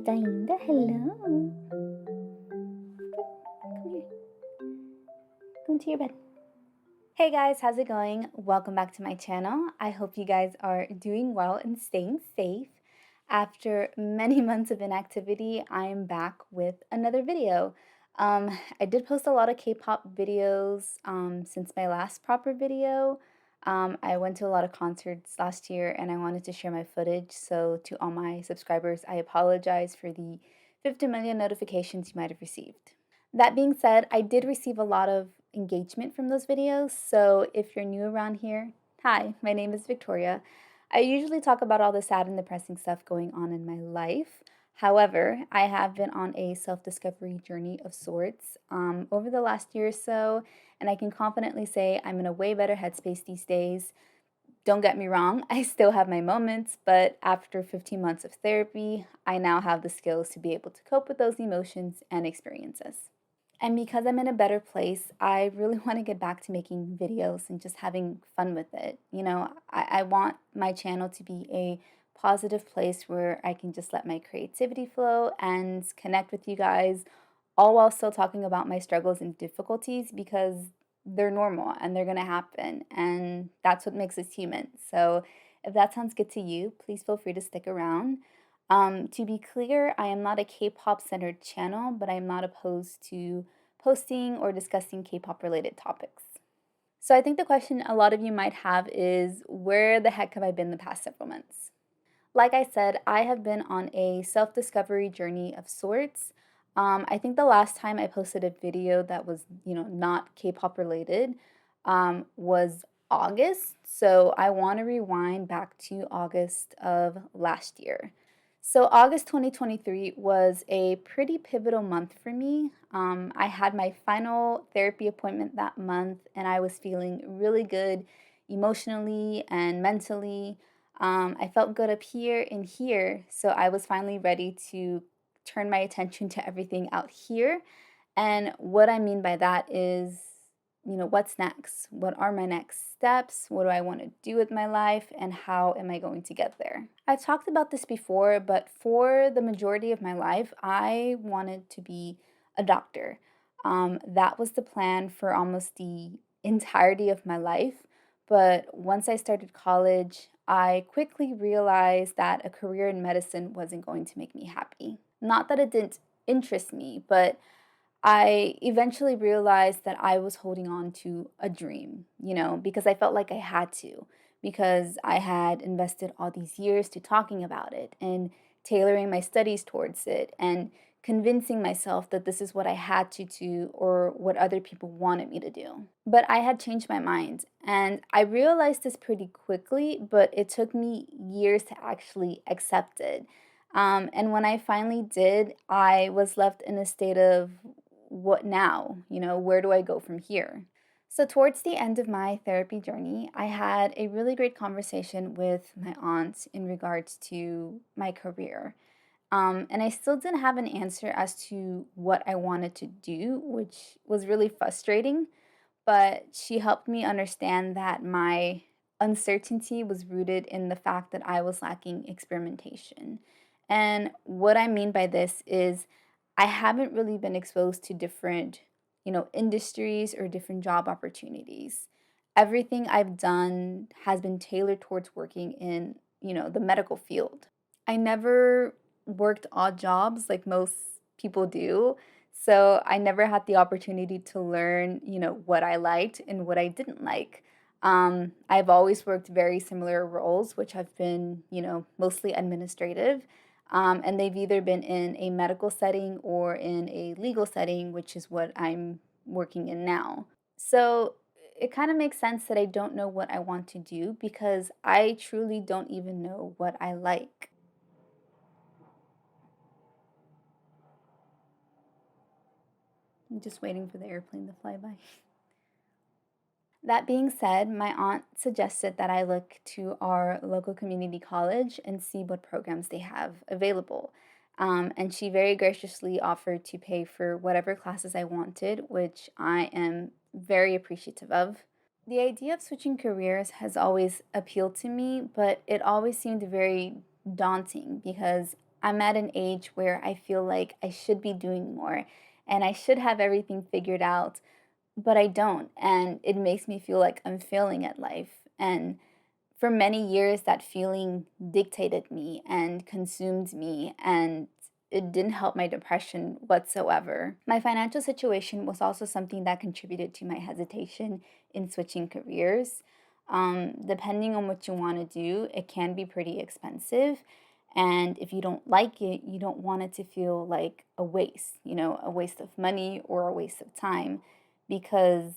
Dinda, hello. Come here. Go into your bed. Hey guys, how's it going? Welcome back to my channel. I hope you guys are doing well and staying safe. After many months of inactivity, I am back with another video. I did post a lot of K-pop videos since my last proper video. I went to a lot of concerts last year and I wanted to share my footage. So to all my subscribers, I apologize for the 50 million notifications you might have received. That being said, I did receive a lot of engagement from those videos. So if you're new around here, hi, my name is Victoria. I usually talk about all the sad and depressing stuff going on in my life. However, I have been on a self-discovery journey of sorts over the last year or so, and I can confidently say I'm in a way better headspace these days. Don't get me wrong, I still have my moments, but after 15 months of therapy, I now have the skills to be able to cope with those emotions and experiences. And because I'm in a better place, I really want to get back to making videos and just having fun with it. I want my channel to be a positive place where I can just let my creativity flow and connect with you guys, all while still talking about my struggles and difficulties because they're normal and they're going to happen. And that's what makes us human. So if that sounds good to you, please feel free to stick around. To be clear, I am not a K-pop centered channel, but I am not opposed to posting or discussing K-pop related topics. So I think the question a lot of you might have is, where the heck have I been the past several months? Like I said, I have been on a self-discovery journey of sorts. I think the last time I posted a video that was, not K-pop related, was August. So I want to rewind back to August of last year. So August 2023 was a pretty pivotal month for me. I had my final therapy appointment that month, and I was feeling really good emotionally and mentally. I felt good up here and here, so I was finally ready to turn my attention to everything out here. And what I mean by that is, what's next? What are my next steps? What do I want to do with my life? And how am I going to get there? I've talked about this before, but for the majority of my life, I wanted to be a doctor. That was the plan for almost the entirety of my life. But once I started college, I quickly realized that a career in medicine wasn't going to make me happy. Not that it didn't interest me, but I eventually realized that I was holding on to a dream, because I felt like I had to, because I had invested all these years to talking about it and tailoring my studies towards it and convincing myself that this is what I had to do or what other people wanted me to do. But I had changed my mind, and I realized this pretty quickly, but it took me years to actually accept it. And when I finally did, I was left in a state of, what now? Where do I go from here? So, towards the end of my therapy journey, I had a really great conversation with my aunt in regards to my career. And I still didn't have an answer as to what I wanted to do, which was really frustrating. But she helped me understand that my uncertainty was rooted in the fact that I was lacking experimentation. And what I mean by this is, I haven't really been exposed to different, industries or different job opportunities. Everything I've done has been tailored towards working in, the medical field. I never worked odd jobs like most people do. So I never had the opportunity to learn, what I liked and what I didn't like. I've always worked very similar roles, which have been, mostly administrative. And they've either been in a medical setting or in a legal setting, which is what I'm working in now. So it kind of makes sense that I don't know what I want to do because I truly don't even know what I like. I'm just waiting for the airplane to fly by. That being said, my aunt suggested that I look to our local community college and see what programs they have available. And she very graciously offered to pay for whatever classes I wanted, which I am very appreciative of. The idea of switching careers has always appealed to me, but it always seemed very daunting because I'm at an age where I feel like I should be doing more and I should have everything figured out, but I don't. And it makes me feel like I'm failing at life. And for many years, that feeling dictated me and consumed me, and it didn't help my depression whatsoever. My financial situation was also something that contributed to my hesitation in switching careers. Depending on what you want to do, it can be pretty expensive. And if you don't like it, you don't want it to feel like a waste, a waste of money or a waste of time because,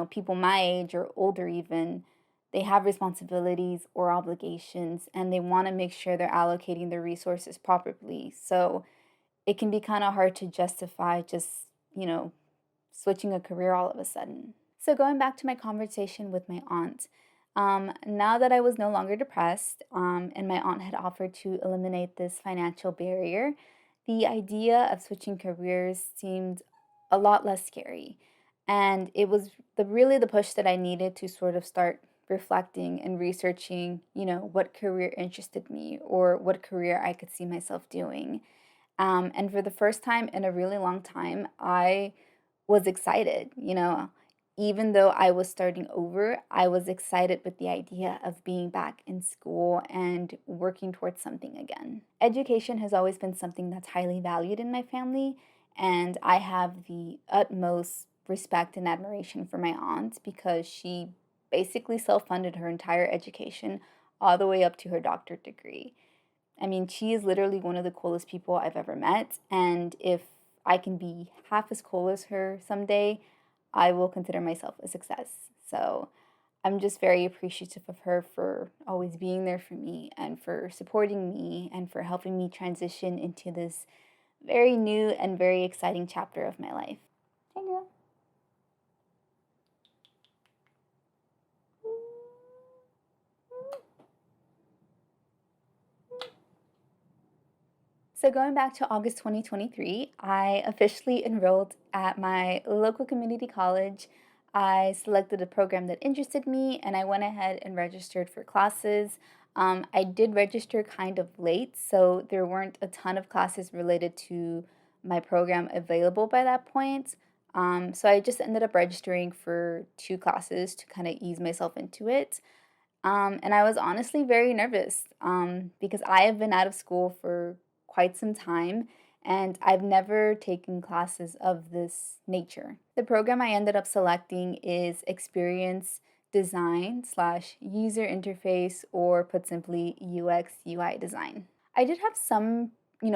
people my age or older even, they have responsibilities or obligations and they want to make sure they're allocating their resources properly. So it can be kind of hard to justify just, you know, switching a career all of a sudden. So going back to my conversation with my aunt, now that I was no longer depressed, and my aunt had offered to eliminate this financial barrier, the idea of switching careers seemed a lot less scary. And it was really the push that I needed to sort of start reflecting and researching, what career interested me or what career I could see myself doing. And for the first time in a really long time, I was excited, Even though I was starting over, I was excited with the idea of being back in school and working towards something again. Education has always been something that's highly valued in my family, and I have the utmost respect and admiration for my aunt because she basically self funded her entire education all the way up to her doctorate degree. I mean, she is literally one of the coolest people I've ever met. And if I can be half as cool as her someday, I will consider myself a success. So I'm just very appreciative of her for always being there for me and for supporting me and for helping me transition into this very new and very exciting chapter of my life. Hey, girl. So, going back to August 2023, I officially enrolled at my local community college. I selected a program that interested me and I went ahead and registered for classes. I did register kind of late, so there weren't a ton of classes related to my program available by that point. So, I just ended up registering for two classes to kind of ease myself into it. And I was honestly very nervous because I have been out of school for quite some time and I've never taken classes of this nature. The program I ended up selecting is Experience Design slash User Interface, or put simply, UX UI design. I did have some,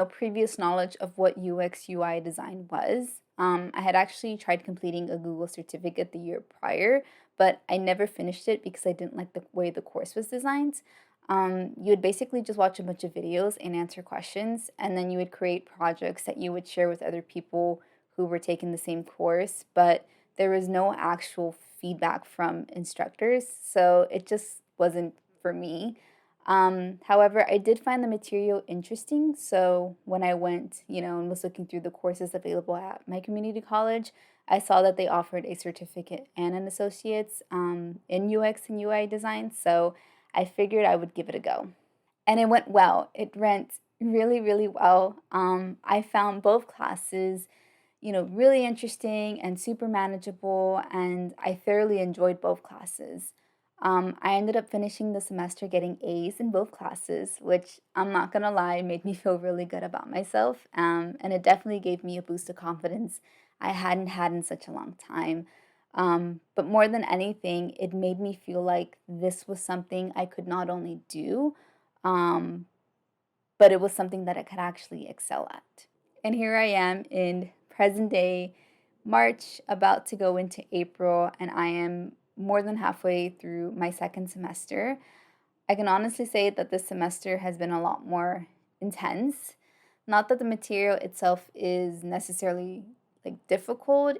previous knowledge of what UX UI design was. I had actually tried completing a Google certificate the year prior, but I never finished it because I didn't like the way the course was designed. You would basically just watch a bunch of videos and answer questions, and then you would create projects that you would share with other people who were taking the same course, but there was no actual feedback from instructors, so it just wasn't for me. However, I did find the material interesting, so when I went, and was looking through the courses available at my community college, I saw that they offered a certificate and an associate's in UX and UI design, so I figured I would give it a go. And it went well. It went really, really well. I found both classes, really interesting and super manageable, and I thoroughly enjoyed both classes. I ended up finishing the semester getting A's in both classes, which I'm not gonna lie, made me feel really good about myself. And it definitely gave me a boost of confidence I hadn't had in such a long time. But more than anything, it made me feel like this was something I could not only do, um, but it was something that I could actually excel at. And here I am in present day March, about to go into April, and I am more than halfway through my second semester. I can honestly say that this semester has been a lot more intense. Not that the material itself is necessarily like difficult,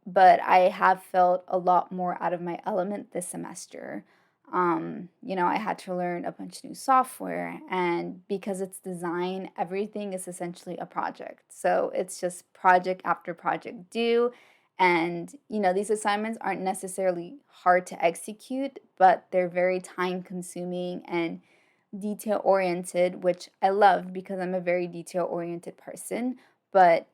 but I have felt a lot more out of my element this semester. I had to learn a bunch of new software, and because it's design, everything is essentially a project. So it's just project after project due. And, these assignments aren't necessarily hard to execute, but they're very time consuming and detail oriented, which I love because I'm a very detail oriented person, but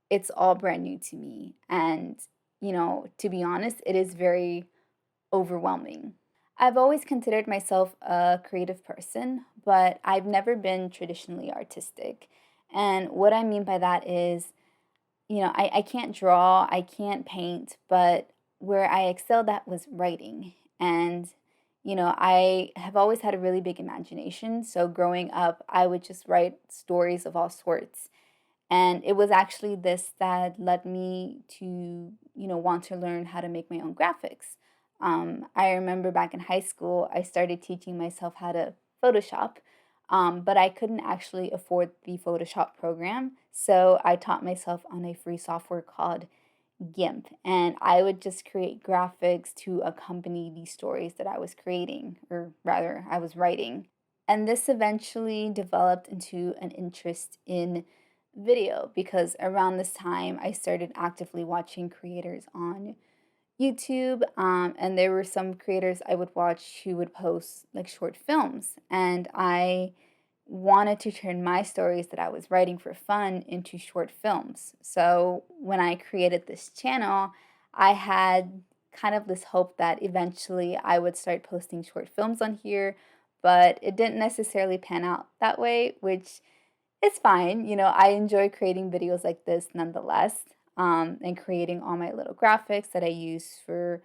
it's all brand new to me. And, to be honest, it is very overwhelming. I've always considered myself a creative person, but I've never been traditionally artistic. And what I mean by that is, I can't draw, I can't paint, but where I excelled at was writing. And, I have always had a really big imagination. So growing up, I would just write stories of all sorts. And it was actually this that led me to, want to learn how to make my own graphics. I remember back in high school, I started teaching myself how to Photoshop, but I couldn't actually afford the Photoshop program. So I taught myself on a free software called GIMP, and I would just create graphics to accompany the stories that I was creating, or rather, I was writing. And this eventually developed into an interest in video because around this time I started actively watching creators on YouTube, and there were some creators I would watch who would post like short films, and I wanted to turn my stories that I was writing for fun into short films. So when I created this channel, I had kind of this hope that eventually I would start posting short films on here, but it didn't necessarily pan out that way, which is fine. I enjoy creating videos like this nonetheless, and creating all my little graphics that I use for,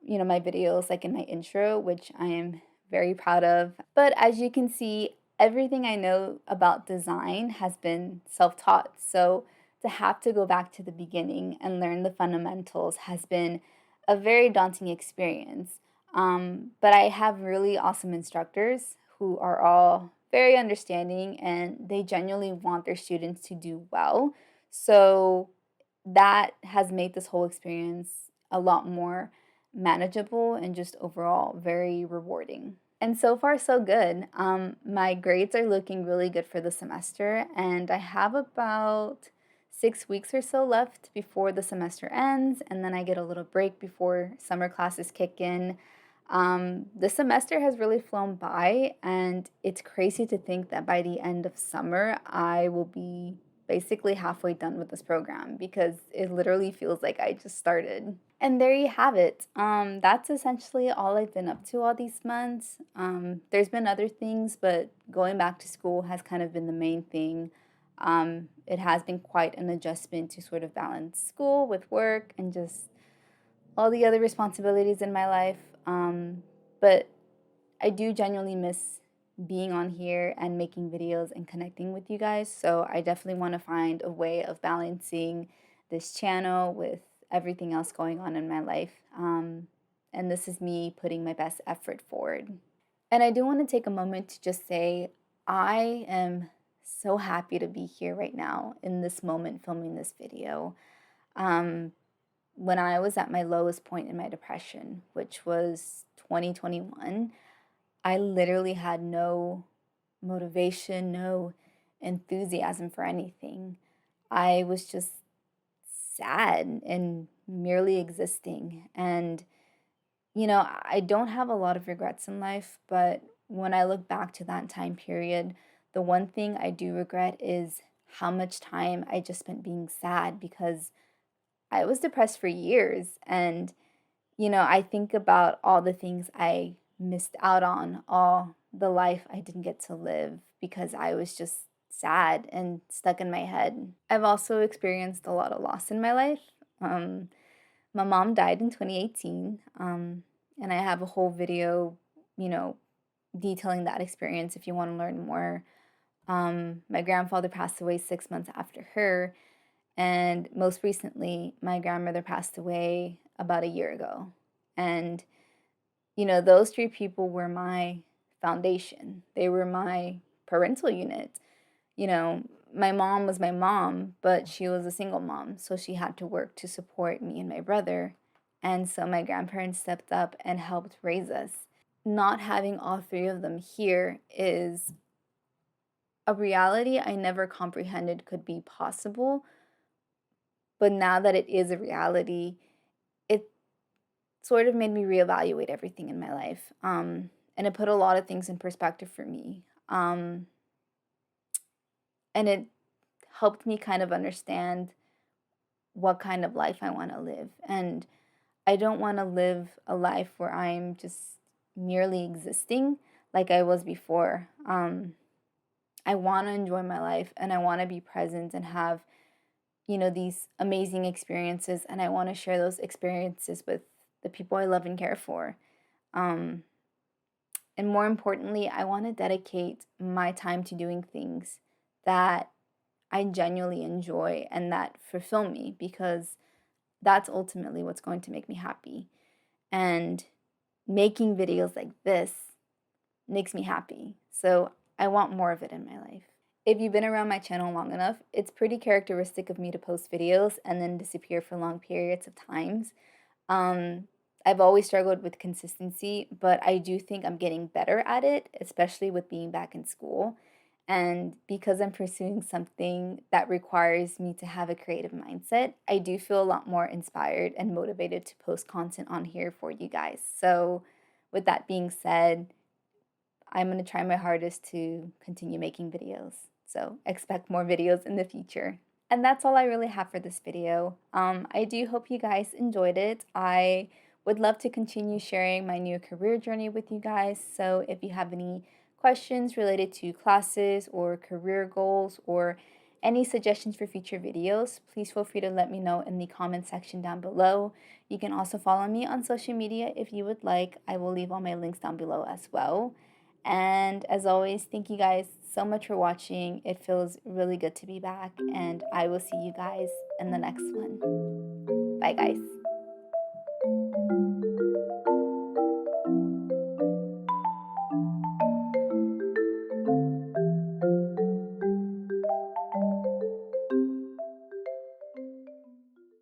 my videos, like in my intro, which I am very proud of. But as you can see, everything I know about design has been self taught. So to have to go back to the beginning and learn the fundamentals has been a very daunting experience. But I have really awesome instructors who are all very understanding and they genuinely want their students to do well. So that has made this whole experience a lot more manageable and just overall very rewarding. And so far, so good. My grades are looking really good for the semester, and I have about 6 weeks or so left before the semester ends, and then I get a little break before summer classes kick in. The semester has really flown by, and it's crazy to think that by the end of summer, I will be basically halfway done with this program because it literally feels like I just started. And there you have it. That's essentially all I've been up to all these months. There's been other things, but going back to school has kind of been the main thing. It has been quite an adjustment to sort of balance school with work and just all the other responsibilities in my life. But I do genuinely miss being on here and making videos and connecting with you guys. So I definitely want to find a way of balancing this channel with everything else going on in my life. And this is me putting my best effort forward. And I do want to take a moment to just say I am so happy to be here right now in this moment filming this video. Um, when I was at my lowest point in my depression, which was 2021, I literally had no motivation, no enthusiasm for anything. I was just sad and merely existing. And, I don't have a lot of regrets in life, but when I look back to that time period, the one thing I do regret is how much time I just spent being sad because I was depressed for years. And, I think about all the things I missed out on, all the life I didn't get to live because I was just sad and stuck in my head. I've also experienced a lot of loss in my life. My mom died in 2018, and I have a whole video, you know, detailing that experience if you want to learn more. My grandfather passed away 6 months after her, and most recently, my grandmother passed away about a year ago. And, those three people were my foundation, they were my parental unit. My mom was my mom, but she was a single mom, so she had to work to support me and my brother. And so my grandparents stepped up and helped raise us. Not having all three of them here is a reality I never comprehended could be possible. But now that it is a reality, it sort of made me reevaluate everything in my life. and it put a lot of things in perspective for me. And it helped me kind of understand what kind of life I want to live. And I don't want to live a life where I'm just merely existing like I was before. I want to enjoy my life, and I want to be present and have, these amazing experiences. And I want to share those experiences with the people I love and care for. Um, and more importantly, I want to dedicate my time to doing things that I genuinely enjoy and that fulfill me, because that's ultimately what's going to make me happy. And making videos like this makes me happy. So I want more of it in my life. If you've been around my channel long enough, it's pretty characteristic of me to post videos and then disappear for long periods of times. Um, I've always struggled with consistency, but I do think I'm getting better at it, especially with being back in school. And because I'm pursuing something that requires me to have a creative mindset, I do feel a lot more inspired and motivated to post content on here for you guys. So, with that being said, I'm going to try my hardest to continue making videos. So, expect more videos in the future. And that's all I really have for this video. I do hope you guys enjoyed it. I would love to continue sharing my new career journey with you guys. So if you have any questions related to classes or career goals or any suggestions for future videos, please feel free to let me know in the comment section down below. You can also follow me on social media if you would like. I will leave all my links down below as well. And as always, thank you guys so much for watching. It feels really good to be back, and I will see you guys in the next one. Bye, guys.